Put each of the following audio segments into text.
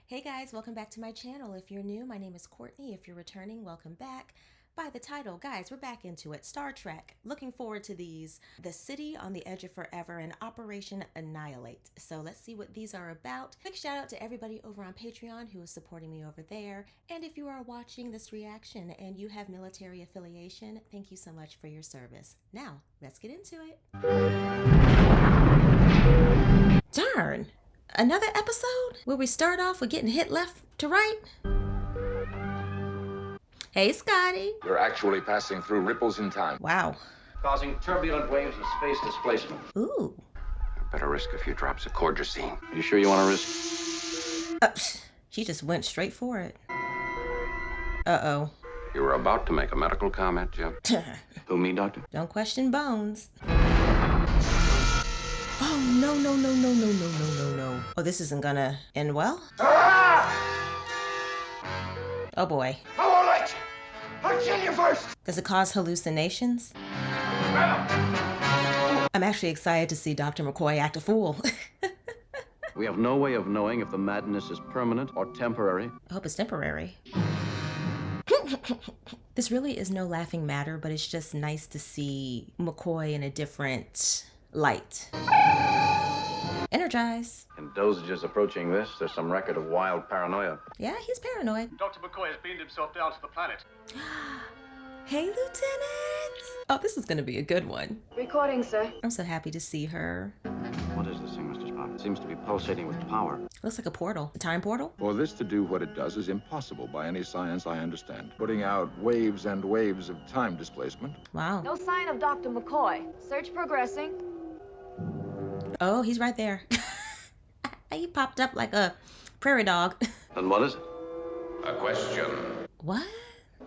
Hey guys, welcome back to my channel. If you're new, my name is Courtney. If you're returning, welcome back. By the title, guys, we're back into it. Star Trek. Looking forward to these. The City on the Edge of Forever and Operation Annihilate. So let's see what these are about. Quick shout out to everybody over on Patreon who is supporting me over there. And if you are watching this reaction and you have military affiliation, thank you so much for your service. Now, let's get into it. Darn. Another episode where we start off with getting hit left to right? Hey, Scotty. You're actually passing through ripples in time. Wow. Causing turbulent waves of space displacement. Ooh. Better risk a few drops of cordrazine. You sure you want to risk? She just went straight for it. Uh-oh. You were about to make a medical comment, Jim. Who, me, Doctor? Don't question Bones. Oh, no. Oh, this isn't gonna end well? Oh, boy. I won't let you. I'll kill you first. Does it cause hallucinations? I'm actually excited to see Dr. McCoy act a fool. We have no way of knowing if the madness is permanent or temporary. I hope it's temporary. This really is no laughing matter, but it's just nice to see McCoy in a different light. Energize. In dosages approaching this, there's some record of wild paranoia. Yeah, he's paranoid. Dr. McCoy has beamed himself down to the planet. Hey, Lieutenant! Oh, this is gonna be a good one. Recording, sir. I'm so happy to see her. What is this thing, Mr. Spock? It seems to be pulsating with power. Looks like a portal. A time portal? For this to do what it does is impossible by any science I understand. Putting out waves and waves of time displacement. Wow. No sign of Dr. McCoy. Search progressing. Oh, he's right there. He popped up like a prairie dog. And what is it? A question. What?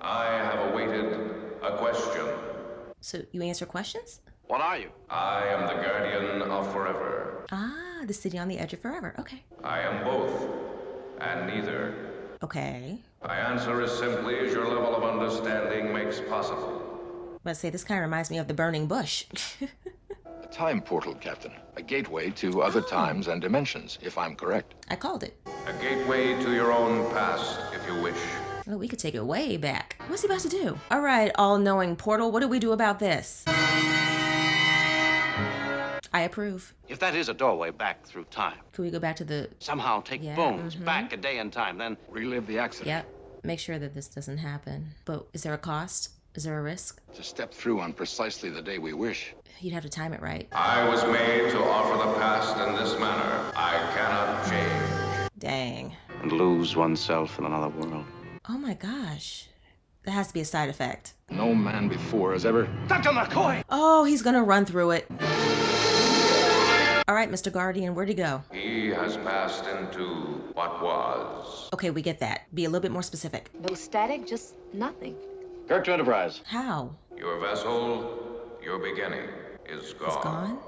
I have awaited a question. So you answer questions? What are you? I am the guardian of forever. Ah, the city on the edge of forever. Okay. I am both, and neither. Okay. My answer is simply as your level of understanding makes possible. Let's say this kind of reminds me of the burning bush. A time portal, Captain. A gateway to other times and dimensions, if I'm correct. I called it. A gateway to your own past, if you wish. Oh, we could take it way back. What's he about to do? All right, all-knowing portal, what do we do about this? I approve. If that is a doorway back through time, Could we go back to the... somehow take Bones back a day in time, then Relive the accident. Yep. Make sure that this doesn't happen. But is there a cost? Is there a risk? To step through on precisely the day we wish. You'd have to time it right. I was made to offer the past in this manner. I cannot change. Dang. and lose oneself in another world. Oh my gosh. That has to be a side effect. No man before has ever... Dr. McCoy! Oh, he's gonna run through it. All right, Mr. Guardian, where'd he go? He has passed into what was. Okay, we get that. Be a little bit more specific. No static, just nothing. Kirk to Enterprise. How? Your vessel, your beginning, is gone. It's gone?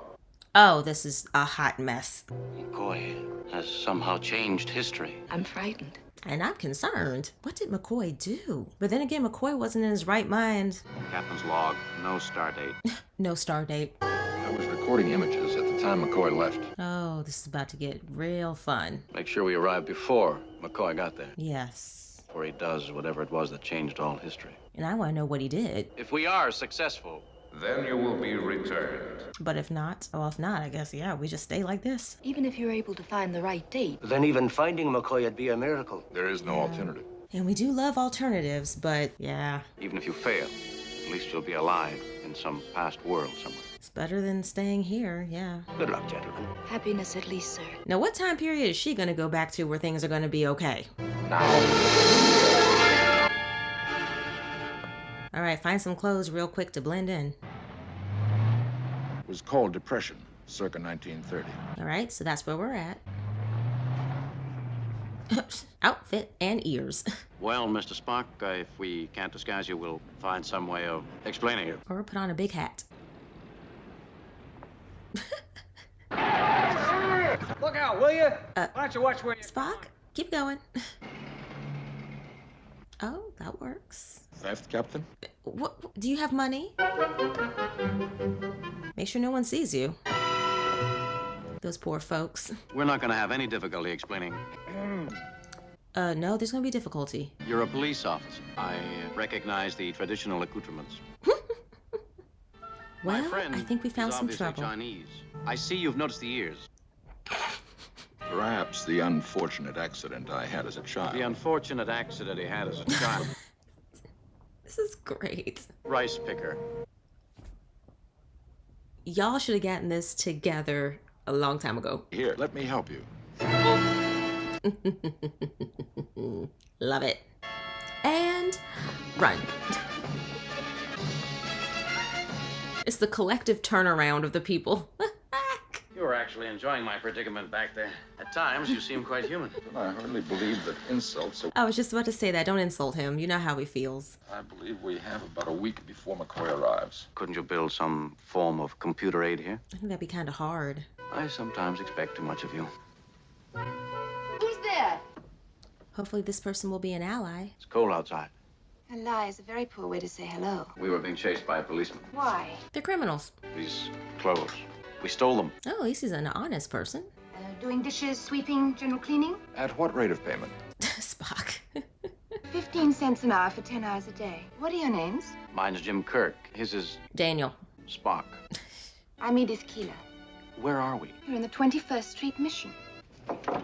Oh, this is a hot mess. McCoy has somehow changed history. I'm frightened. And I'm concerned. What did McCoy do? But then again, McCoy wasn't in his right mind. Captain's log, no star date. No star date. I was recording images at the time McCoy left. Oh, this is about to get real fun. Make sure we arrive before McCoy got there. Yes. Before he does whatever it was that changed all history. And I want to know what he did. If we are successful, Then you will be returned. But if not, well, if not, I guess, yeah, we just stay like this. Even if you're able to find the right date. Then even finding McCoy would be a miracle. There is no alternative. And we do love alternatives, but yeah, even if you fail, at least you'll be alive in some past world somewhere. it's better than staying here, yeah. Good luck, gentlemen. Happiness at least, sir. Now, what time period is she gonna go back to where things are gonna be okay? All right, find some clothes real quick to blend in. It was called Depression, circa 1930. All right, so that's where we're at. Outfit and ears. Well, Mr. Spock, if we can't disguise you, we'll find some way of explaining it. Or put on a big hat. Look out, will you? Why don't you watch where you... Spock, keep going. Oh, that works. Theft, Captain? What, do you have money? Make sure no one sees you. Those poor folks. We're not going to have any difficulty explaining. No, there's gonna be difficulty. You're a police officer. I recognize the traditional accoutrements. My Well, friend I think we found is some obviously trouble. Chinese. I see you've noticed the ears. Perhaps the unfortunate accident I had as a child. The unfortunate accident he had as a child. This is great. Rice picker. Y'all should have gotten this together a long time ago. Here, let me help you. Love it. And run. It's the collective turnaround of the people. You were actually enjoying my predicament back there. At times, you seem quite human. I hardly believe that insults are... I was just about to say that. Don't insult him. You know how he feels. I believe we have about a week before McCoy arrives. Couldn't you build some form of computer aid here? I think that'd be kind of hard. I sometimes expect too much of you. Who's there? Hopefully this person will be an ally. It's cold outside. A lie is a very poor way to say hello. We were being chased by a policeman. Why? They're criminals. These clothes. We stole them. Oh, at least he's an honest person. Doing dishes, sweeping, general cleaning? At what rate of payment? Spock. 15 cents an hour for 10 hours a day. What are your names? Mine's Jim Kirk. His is Daniel. Spock. I'm Edith Keeler. Where are we? You're in the 21st Street Mission. Well,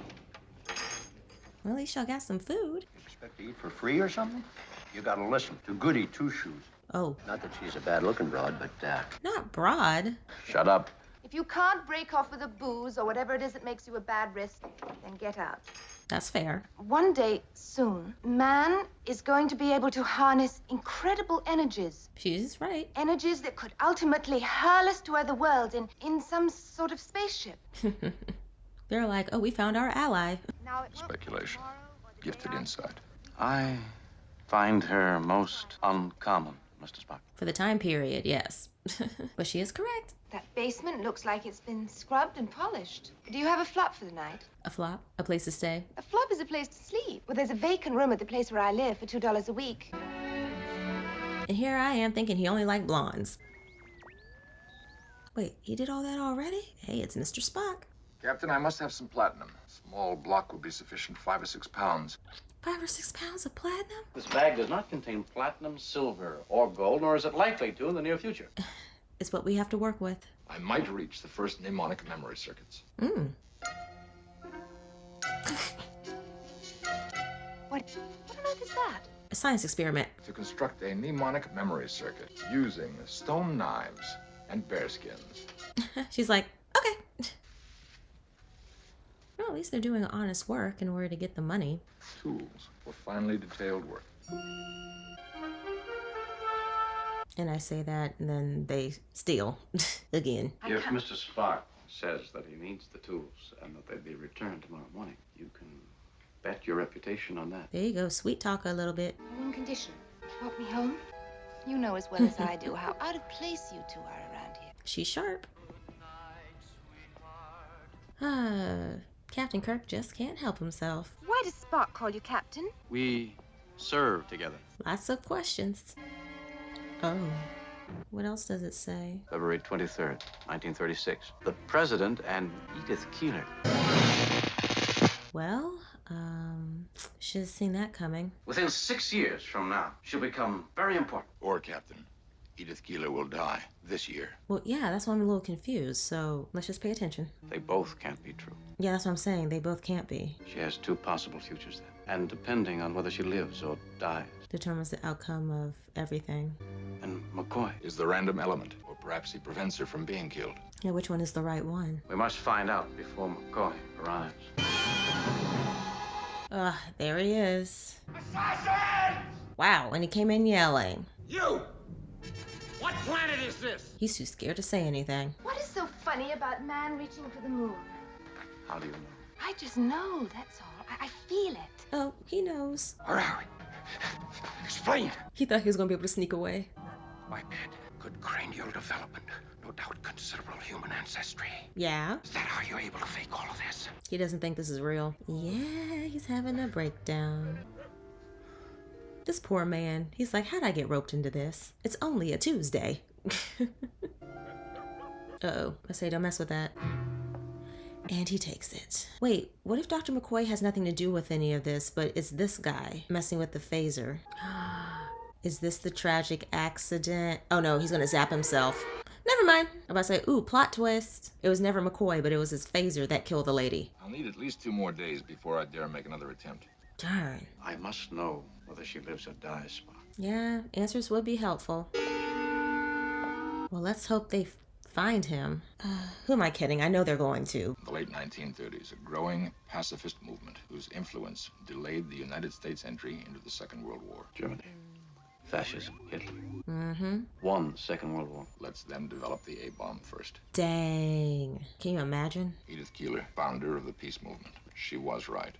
at least y'all got some food. Expect to eat for free or something? You gotta listen to Goody Two-Shoes. Oh, Not that she's a bad-looking broad, but, not broad. shut up. If you can't break off with a booze or whatever it is that makes you a bad risk, then get out. That's fair. One day soon, man is going to be able to harness incredible energies. She's right. Energies that could ultimately hurl us to other worlds in some sort of spaceship. They're like, oh, we found our ally. Now, it won't be Speculation. tomorrow or the Gifted day after. insight. I find her most uncommon, Mr. Spock. For the time period, yes. But she is correct. That basement looks like it's been scrubbed and polished. Do you have a flop for the night? A flop, a place to stay. A flop is a place to sleep. Well, there's a vacant room at the place where I live for $2 a week. And here I am thinking he only liked blondes. Wait, he did all that already? Hey, it's Mr. Spock. Captain, I must have some platinum. A small block would be sufficient, 5 or 6 pounds. 5 or 6 pounds of platinum? This bag does not contain platinum, silver, or gold, nor is it likely to in the near future. It's what we have to work with. I might reach the first mnemonic memory circuits. What on earth is that? A science experiment. To construct a mnemonic memory circuit using stone knives and bearskins. She's like, okay. Well, at least they're doing honest work in order to get the money. Tools for finely detailed work. And I say that, and then they steal. Again. If Mr. Spock says that he needs the tools and that they'll be returned tomorrow morning, you can bet your reputation on that. There you go. Sweet talk a little bit. I'm in condition. Walk me home. You know as well as I do how out of place you two are around here. She's sharp. Captain Kirk just can't help himself. Why does Spock call you Captain? We serve together. Lots of questions. Oh. What else does it say? February 23rd, 1936. The President and Edith Keeler. Well, should have seen that coming. Within 6 years from now, she'll become very important. Or, Captain, Edith Keeler will die this year. Well, yeah, that's why I'm a little confused, so let's just pay attention. They both can't be true. Yeah, that's what I'm saying. They both can't be. She has 2 possible futures then. And depending on whether she lives or dies. Determines the outcome of everything. And McCoy. Is the random element, or perhaps he prevents her from being killed. Yeah, which one is the right one? We must find out before McCoy arrives. There he is. Assassin! Wow, and he came in yelling. You! What planet is this? He's too scared to say anything. What is so funny about man reaching for the moon? How do you know? I just know, that's all. I feel it. Oh, he knows. Where are we? Explain. He thought he was going to be able to sneak away. My bad. Good cranial development. No doubt considerable human ancestry. Yeah. Is that how you're able to fake all of this? He doesn't think this is real. Yeah, he's having a breakdown. This poor man. He's like, how'd I get roped into this? It's only a Tuesday. Uh-oh. I say don't mess with that. And he takes it. Wait, what if Dr. McCoy has nothing to do with any of this, but it's this guy messing with the phaser? Is this the tragic accident? Oh no, he's gonna zap himself. Never mind. I'm about to say, ooh, plot twist. It was never McCoy, but it was his phaser that killed the lady. I'll need at least 2 more days before I dare make another attempt. Darn. I must know whether she lives or dies, Spock. Yeah, answers would be helpful. Well, let's hope they find him. Who am I kidding? I know they're going to. In the late 1930s, a growing pacifist movement whose influence delayed the United States entry into the Second World War. Germany. Fascism. Hitler. Mm-hmm. Won the Second World War. Let's them develop the A-bomb first. Dang. Can you imagine? Edith Keeler, founder of the peace movement. She was right,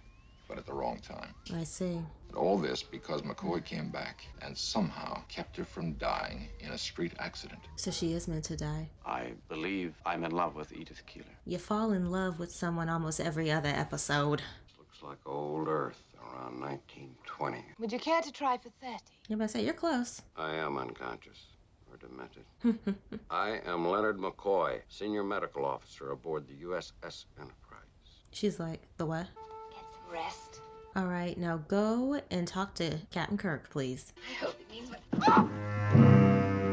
but at the wrong time. I see. And all this because McCoy came back and somehow kept her from dying in a street accident. So she is meant to die. I believe I'm in love with Edith Keeler. You fall in love with someone almost every other episode. Looks like old Earth around 1920. Would you care to try for 30? You're about to say, you're close. I am unconscious or demented. I am Leonard McCoy, senior medical officer aboard the USS Enterprise. She's like, the what? Get some rest. All right, now go and talk to Captain Kirk, please. I hope it means what...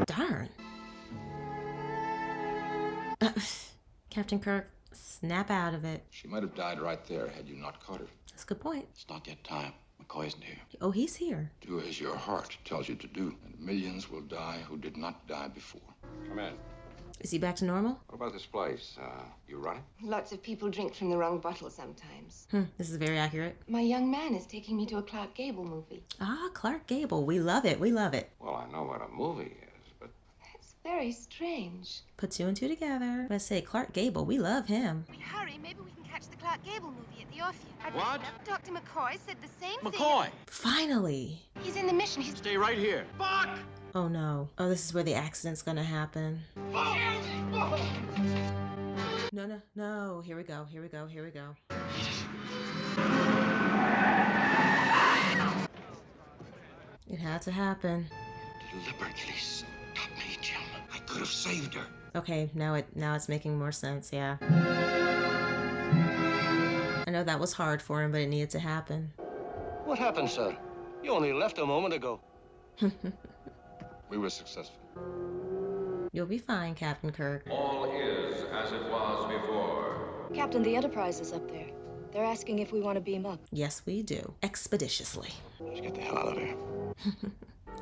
Darn. Captain Kirk, snap out of it. She might have died right there had you not caught her. That's a good point. It's not yet time. McCoy isn't here. Oh, he's here. Do as your heart tells you to do, and millions will die who did not die before. Come in. Is he back to normal? What about this place? You running? Lots of people drink from the wrong bottle sometimes. This is very accurate. My young man is taking me to a Clark Gable movie. Ah, Clark Gable. We love it. We love it. Well, I know what a movie is, but It's very strange. Put 2 and 2 together. Let's say Clark Gable. We love him. Hurry, maybe we can catch the Clark Gable movie at the Orpheum. What? Dr. McCoy said the same thing. McCoy! Finally. He's in the mission. He's... Stay right here. Fuck! Oh no. Oh, this is where the accident's gonna happen. No, no, no. Here we go. Here we go. Here we go. It had to happen. deliberately stopped me, Jim. I could have saved her. Okay, now it's making more sense, yeah. I know that was hard for him, but it needed to happen. What happened, sir? You only left a moment ago. We were successful. You'll be fine, Captain Kirk. All is as it was before. Captain, the Enterprise is up there. They're asking if we want to beam up. Yes, we do. Expeditiously. Let's get the hell out of here.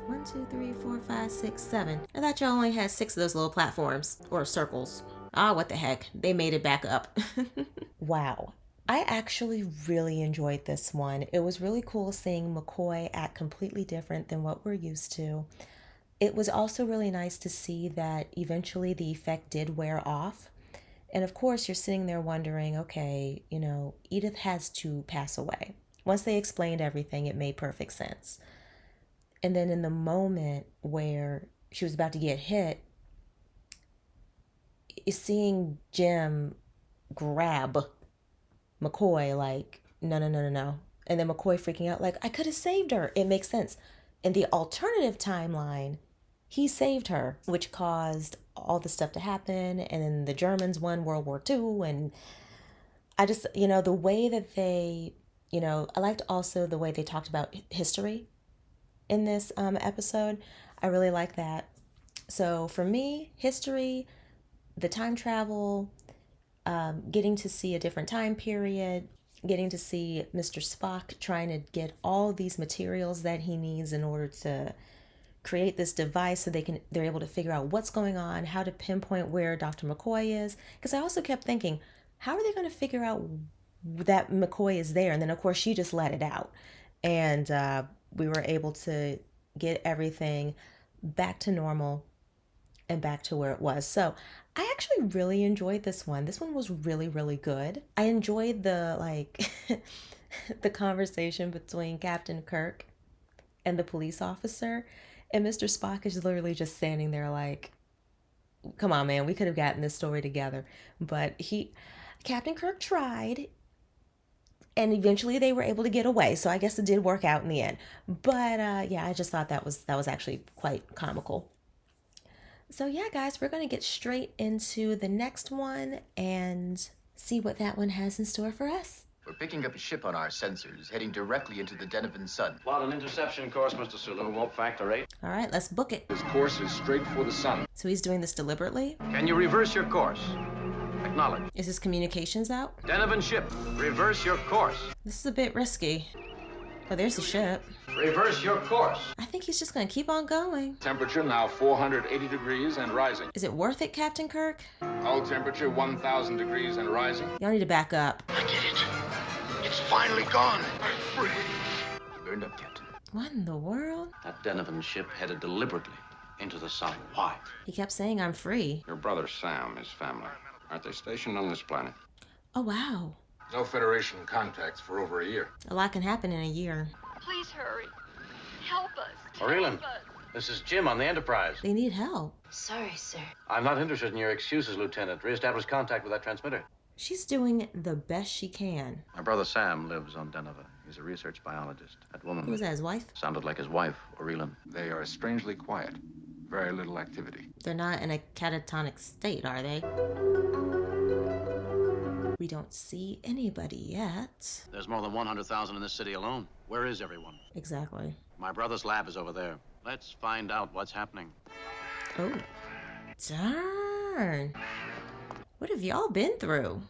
1, 2, 3, 4, 5, 6, 7. I thought y'all only had 6 of those little platforms. Or circles. Ah, what the heck. They made it back up. Wow. I actually really enjoyed this one. It was really cool seeing McCoy act completely different than what we're used to. It was also really nice to see that eventually the effect did wear off. And of course, you're sitting there wondering, okay, you know, Edith has to pass away. Once they explained everything, it made perfect sense. And then in the moment where she was about to get hit, seeing Jim grab McCoy like, no. And then McCoy freaking out like, I could have saved her. It makes sense. In the alternative timeline, he saved her, which caused all the stuff to happen. And then the Germans won World War II. And I just, you know, the way that they, you know, I liked also the way they talked about history in this episode. I really like that. So for me, history, the time travel, getting to see a different time period, getting to see Mr. Spock trying to get all these materials that he needs in order to create this device so they're able to figure out what's going on, how to pinpoint where Dr. McCoy is. Because I also kept thinking, how are they going to figure out that McCoy is there? And then of course she just let it out. And we were able to get everything back to normal and back to where it was. So I actually really enjoyed this one. This one was really, really good. I enjoyed the the conversation between Captain Kirk and the police officer. And Mr. Spock is literally just standing there like, come on, man, we could have gotten this story together. But Captain Kirk tried. And eventually they were able to get away. So I guess it did work out in the end. But yeah, I just thought that was actually quite comical. So yeah, guys, we're going to get straight into the next one. And see what that one has in store for us. We're picking up a ship on our sensors, heading directly into the Denovan sun. Plot an interception course, Mr. Sulu. Won't factor 8. All right, let's book it. His course is straight for the sun. So he's doing this deliberately? Can you reverse your course? Acknowledge. Is his communications out? Denovan ship, reverse your course. This is a bit risky. Oh, there's the ship. Reverse your course. I think he's just gonna keep on going. Temperature now 480 degrees and rising. Is it worth it, Captain Kirk? Hull temperature 1,000 degrees and rising. Y'all need to back up. I get it. It's finally gone. I'm free. You burned up, Captain. What in the world? That Denovan ship headed deliberately into the sun. Why? He kept saying I'm free. Your brother Sam, his family. Aren't they stationed on this planet? Oh, wow. No Federation contacts for over a year. A lot can happen in a year. Please hurry. Help us. O'Reilly, this is Jim on the Enterprise. They need help. Sorry, sir. I'm not interested in your excuses, Lieutenant. Reestablish contact with that transmitter. She's doing the best she can. My brother Sam lives on Denver. He's a research biologist. That woman... Who was that, his wife? Sounded like his wife, O'Reilly. They are strangely quiet. Very little activity. They're not in a catatonic state, are they? We don't see anybody yet. There's more than 100,000 in this city alone. Where is everyone? Exactly. My brother's lab is over there. Let's find out what's happening. Oh, darn. What have y'all been through?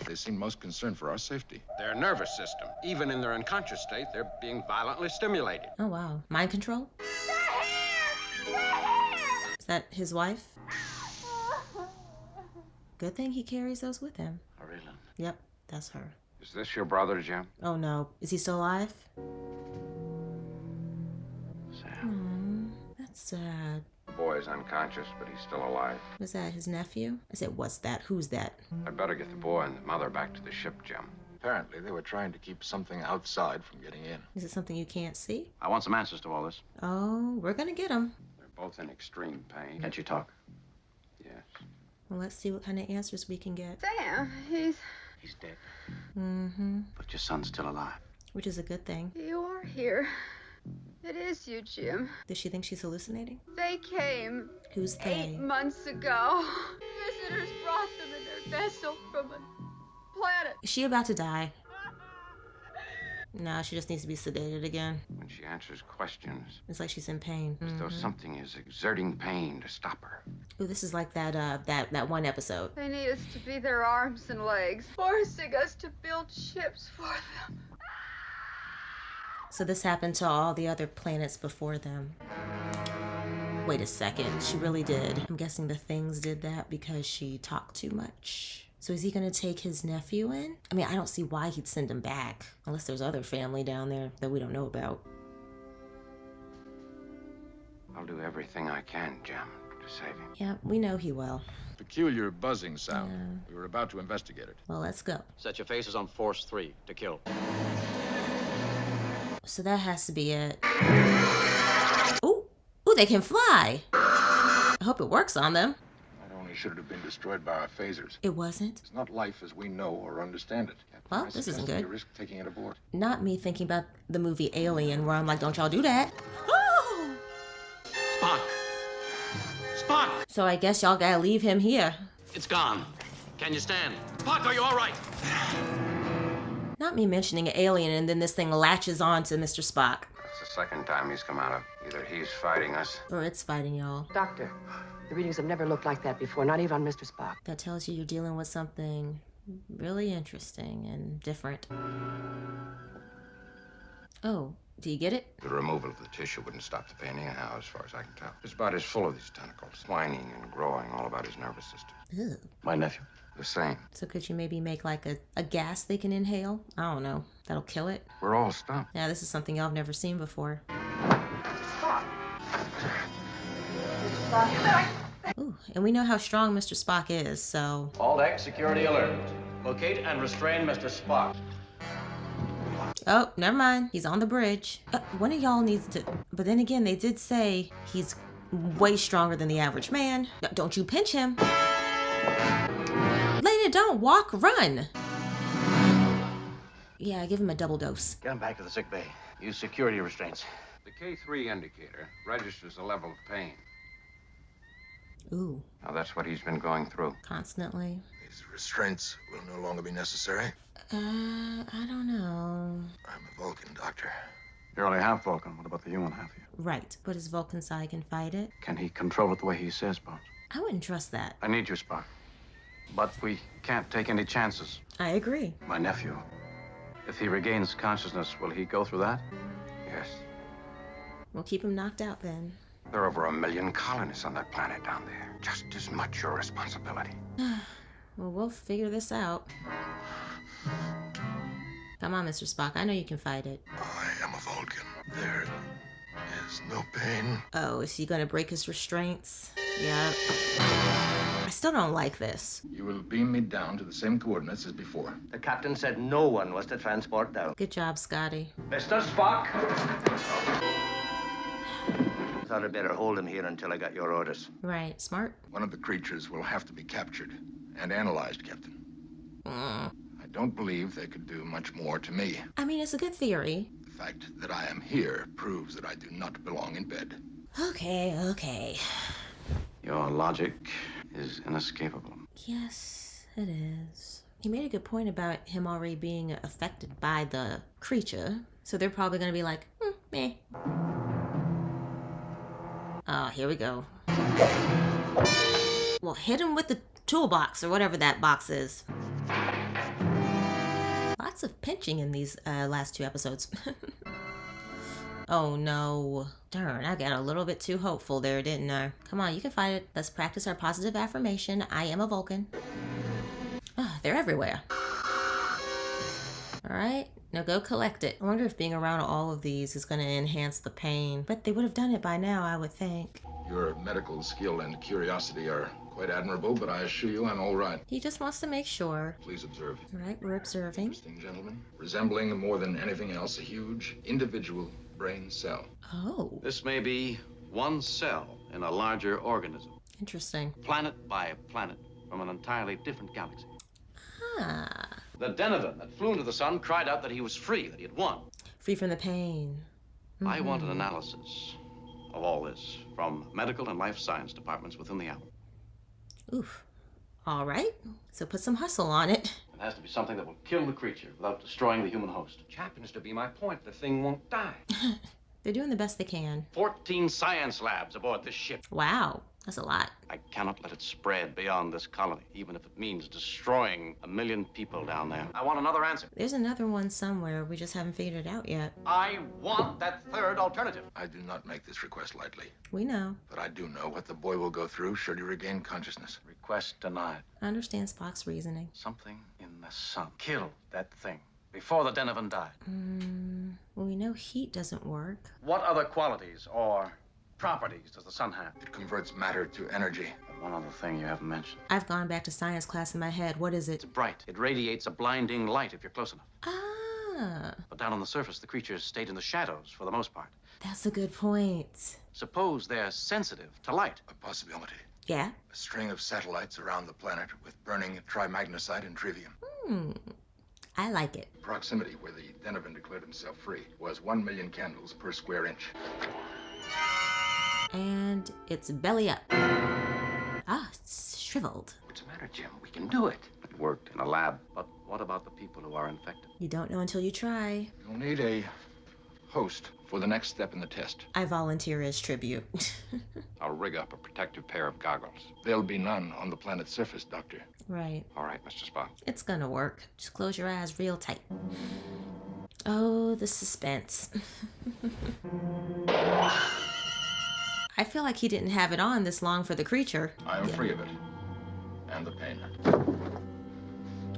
They seem most concerned for our safety. Their nervous system, even in their unconscious state, they're being violently stimulated. Oh, wow. Mind control? Is that his wife? Good thing he carries those with him. O'Reilly. Yep, that's her. Is this your brother, Jim? Oh, no. Is he still alive? Sam. That's sad. The boy is unconscious, but he's still alive. Was that his nephew? I said, what's that? Who's that? I'd better get the boy and the mother back to the ship, Jim. Apparently, they were trying to keep something outside from getting in. Is it something you can't see? I want some answers to all this. Oh, we're gonna get him. They're both in extreme pain. Can't you talk? Yes. Well, let's see what kind of answers we can get. Sam, he's dead. Mm-hmm. But your son's still alive. Which is a good thing. You are here. It is you, Jim. Does she think she's hallucinating? They came Who's 8 they? months ago. Visitors brought them in their vessel from a planet. Is she about to die? No, she just needs to be sedated again. When she answers questions, It's like she's in pain. as though something is exerting pain to stop her. Ooh, this is like that one episode. They need us to be their arms and legs, forcing us to build ships for them. So this happened to all the other planets before them. Wait a second, she really did. I'm guessing the Things did that because she talked too much. So is he gonna take his nephew in? I mean, I don't see why he'd send him back, unless there's other family down there that we don't know about. I'll do everything I can, Jim, to save him. Yeah, we know he will. Peculiar buzzing sound. Yeah. We were about to investigate it. Well, let's go. Set your faces on Force 3 to kill. So that has to be it. Ooh, they can fly. I hope it works on them. Not only should it have been destroyed by our phasers. It wasn't. It's not life as we know or understand it. Well, I this isn't suggest good. we risk taking it aboard. Not me thinking about the movie Alien, where I'm like, don't y'all do that. Oh! Spock! Spock! So I guess y'all gotta leave him here. It's gone. Can you stand? Spock, are you all right? Not me mentioning Alien and then this thing latches on to Mr. Spock. That's the second time he's come out of. Either he's fighting us. Or it's fighting y'all. Doctor, the readings have never looked like that before, not even on Mr. Spock. That tells you you're dealing with something really interesting and different. Oh, do you get it? The removal of the tissue wouldn't stop the pain anyhow, as far as I can tell. His body's full of these tentacles, twining and growing all about his nervous system. Ew. My nephew. The same. So could you maybe make like a gas they can inhale? I don't know. That'll kill it? We're all stumped. Yeah, this is something y'all have never seen before. Ooh, and we know how strong Mr. Spock is, so... All deck, security alert. Locate and restrain Mr. Spock. Oh, never mind. He's on the bridge. One of y'all needs to... But then again, they did say he's way stronger than the average man. No, don't you pinch him. Lady, don't walk, run. Yeah, give him a double dose. Get him back to the sick bay. Use security restraints. The K3 indicator registers the level of pain. Ooh. Now that's what he's been going through. Constantly. These restraints will no longer be necessary. I don't know. I'm a Vulcan, Doctor. You're only half Vulcan. What about the human half of you? Right, but his Vulcan side can fight it. Can he control it the way he says, Bones? I wouldn't trust that. I need you, Spock. But we can't take any chances. I agree. My nephew, if he regains consciousness, will he go through that? Yes. We'll keep him knocked out then. There are over 1 million colonists on that planet down there. Just as much your responsibility. Well, we'll figure this out. Come on, Mr. Spock. I know you can fight it. I am a Vulcan. There is no pain. Oh, is he gonna break his restraints? Yeah. I still don't like this. You will beam me down to the same coordinates as before. The captain said no one was to transport down. Good job, Scotty. Mr. Spock! Thought I'd better hold him here until I got your orders. Right, smart. One of the creatures will have to be captured and analyzed, Captain. I don't believe they could do much more to me. I mean, it's a good theory. The fact that I am here proves that I do not belong in bed. Okay. Your logic is inescapable. Yes, it is. He made a good point about him already being affected by the creature. So they're probably gonna be like, meh. Oh, here we go. Well, hit him with the toolbox or whatever that box is. Lots of pinching in these last 2 episodes. Oh no. Darn, I got a little bit too hopeful there, didn't I? Come on, you can fight it. Let's practice our positive affirmation. I am a Vulcan. Oh, they're everywhere. Alright, now go collect it. I wonder if being around all of these is going to enhance the pain. But they would have done it by now, I would think. Your medical skill and curiosity are quite admirable, but I assure you I'm all right. He just wants to make sure. Please observe. Right, we're observing. Interesting, gentlemen. Resembling more than anything else a huge individual brain cell. Oh. This may be one cell in a larger organism. Interesting. Planet by planet from an entirely different galaxy. Ah. The Denovan that flew into the sun cried out that he was free, that he had won. Free from the pain. I want an analysis of all this from medical and life science departments within the hour. Oof. All right. So put some hustle on it. It has to be something that will kill the creature without destroying the human host. Which happens to be my point. The thing won't die. They're doing the best they can. 14 science labs aboard this ship. Wow. That's a lot. I cannot let it spread beyond this colony, even if it means destroying 1 million people down there. I want another answer. There's another one somewhere. We just haven't figured it out yet. I want that third alternative. I do not make this request lightly. We know. But I do know what the boy will go through should he regain consciousness. Request denied. I understand Spock's reasoning. Something in the sun killed that thing before the Denovan died. Well, we know heat doesn't work. What other qualities or properties does the sun have? It converts matter to energy. And one other thing you haven't mentioned. I've gone back to science class in my head. What is it? It's bright. It radiates a blinding light if you're close enough. Ah. But down on the surface, the creatures stayed in the shadows for the most part. That's a good point. Suppose they're sensitive to light. A possibility. Yeah? A string of satellites around the planet with burning trimagnesite and trivium. I like it. Proximity where the Denovan declared himself free was 1 million candles per square inch. And it's belly up. Ah, it's shriveled. What's the matter, Jim? We can do it. It worked in a lab. But what about the people who are infected? You don't know until you try. You'll need a host for the next step in the test. I volunteer as tribute. I'll rig up a protective pair of goggles. There'll be none on the planet's surface, Doctor. Right. All right, Mr. Spock. It's gonna work. Just close your eyes real tight. Oh, the suspense. I feel like he didn't have it on this long for the creature. I am free of it. And the pain.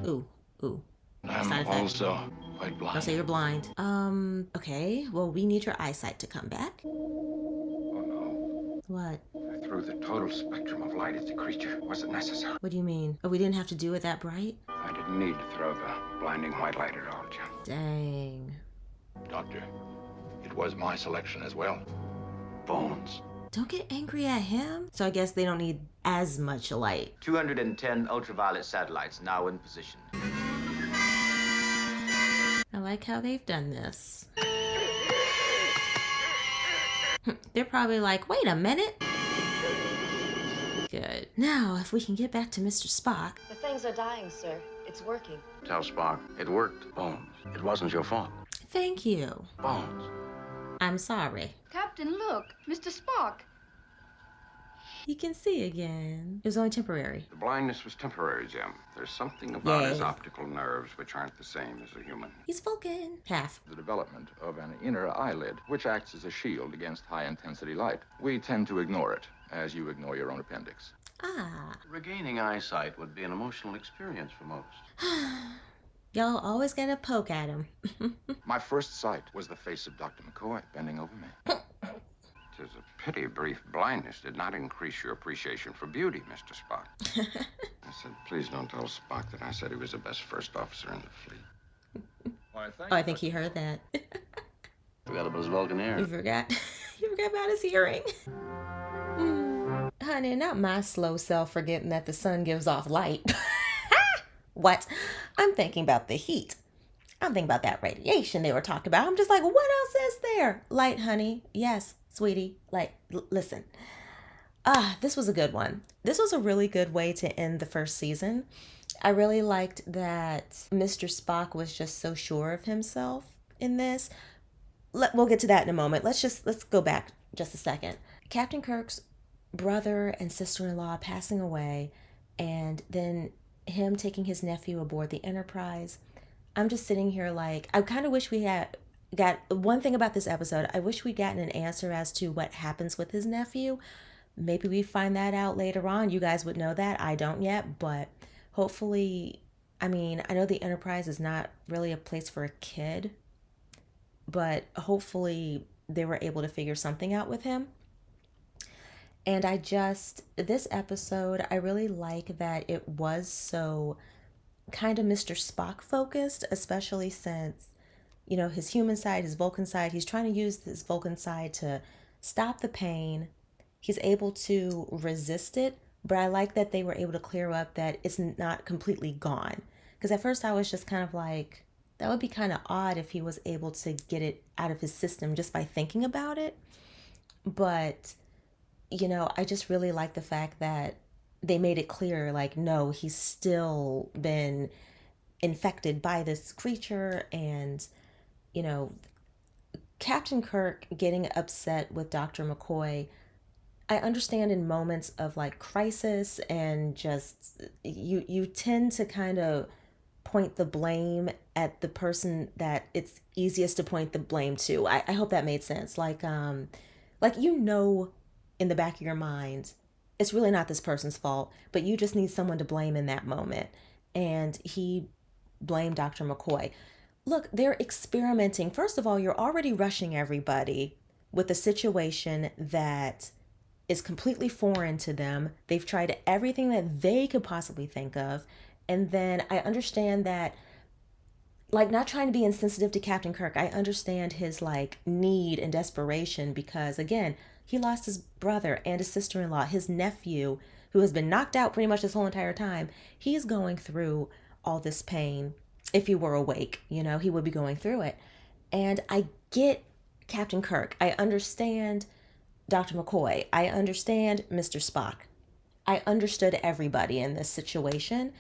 Ooh. I'm also quite blind. I'll say you're blind. Okay. Well, we need your eyesight to come back. Oh, no. What? I threw the total spectrum of light at the creature. Was it necessary? What do you mean? Oh, we didn't have to do it that bright? I didn't need to throw the blinding white light at all, Jim. Dang. Doctor, it was my selection as well. Bones. Don't get angry at him. So I guess they don't need as much light. 210 ultraviolet satellites now in position. I like how they've done this. They're probably like, wait a minute. Good. Now, if we can get back to Mr. Spock. The things are dying, sir. It's working. Tell Spock it worked. Bones. It wasn't your fault. Thank you. Bones. I'm sorry. Captain, look. Mr. Spock. He can see again. It was only temporary. The blindness was temporary, Jim. There's something about his optical nerves which aren't the same as a human. He's Vulcan. Half. The development of an inner eyelid, which acts as a shield against high-intensity light. We tend to ignore it, as you ignore your own appendix. Ah. Regaining eyesight would be an emotional experience for most. Y'all always gotta poke at him. My first sight was the face of Dr. McCoy bending over me. Tis a pity brief blindness did not increase your appreciation for beauty, Mr. Spock. I said, please don't tell Spock that I said he was the best first officer in the fleet. I think he heard that. Forgot about his Vulcan air. You forgot? You forgot about his hearing? Honey, not my slow self forgetting that the sun gives off light. What? I'm thinking about the heat. I'm thinking about that radiation they were talking about. I'm just like, what else is there? Light, honey. Yes, sweetie. Like, listen. This was a good one. This was a really good way to end the first season. I really liked that Mr. Spock was just so sure of himself in this. We'll get to that in a moment. Let's go back just a second. Captain Kirk's brother and sister-in-law passing away, and then him taking his nephew aboard the Enterprise. I'm just sitting here like, I kind of wish we had got one thing about this episode. I wish we'd gotten an answer as to what happens with his nephew. Maybe we find that out later on. You guys would know that. I don't yet, but hopefully, I mean, I know the Enterprise is not really a place for a kid, but hopefully they were able to figure something out with him. And this episode, I really like that it was so kind of Mr. Spock focused, especially since, you know, his human side, his Vulcan side, he's trying to use his Vulcan side to stop the pain. He's able to resist it, but I like that they were able to clear up that it's not completely gone. Because at first I was just kind of like, that would be kind of odd if he was able to get it out of his system just by thinking about it. But, you know, I just really like the fact that they made it clear, like, no, he's still been infected by this creature. And, you know, Captain Kirk getting upset with Dr. McCoy, I understand in moments of like crisis and just you tend to kind of point the blame at the person that it's easiest to point the blame to. I hope that made sense. Like, you know, in the back of your mind, it's really not this person's fault, but you just need someone to blame in that moment. And he blamed Dr. McCoy. Look, they're experimenting. First of all, you're already rushing everybody with a situation that is completely foreign to them. They've tried everything that they could possibly think of. And then I understand that, like, not trying to be insensitive to Captain Kirk, I understand his like need and desperation because, again, he lost his brother and his sister-in-law, his nephew, who has been knocked out pretty much this whole entire time. He's going through all this pain. If he were awake, you know, he would be going through it. And I get Captain Kirk. I understand Dr. McCoy. I understand Mr. Spock. I understood everybody in this situation.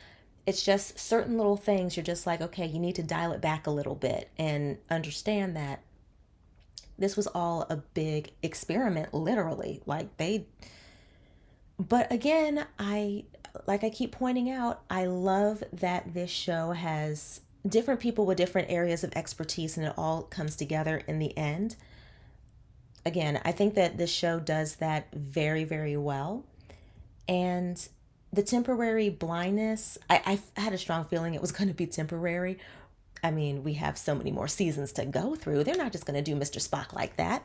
It's just certain little things you're just like, okay, you need to dial it back a little bit and understand that this was all a big experiment, literally. But again, I keep pointing out, I love that this show has different people with different areas of expertise and it all comes together in the end. Again, I think that this show does that very, very well. And the temporary blindness, I had a strong feeling it was going to be temporary. I mean, we have so many more seasons to go through. They're not just going to do Mr. Spock like that.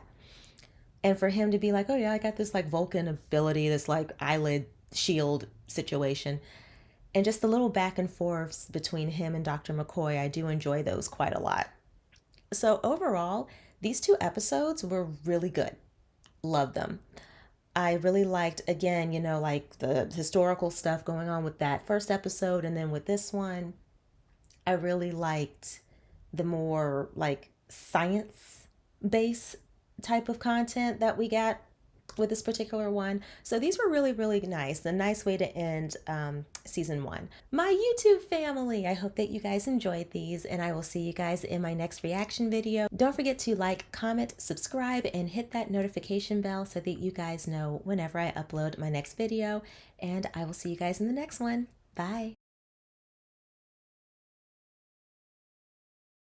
And for him to be like, oh yeah, I got this like Vulcan ability, this like eyelid shield situation. And just the little back and forths between him and Dr. McCoy, I do enjoy those quite a lot. So overall, these 2 episodes were really good. Love them. I really liked, again, you know, like the historical stuff going on with that first episode and then with this one. I really liked the more like science-based type of content that we got with this particular one. So these were really, really nice. A nice way to end season 1. My YouTube family, I hope that you guys enjoyed these, and I will see you guys in my next reaction video. Don't forget to like, comment, subscribe, and hit that notification bell so that you guys know whenever I upload my next video, and I will see you guys in the next one. Bye.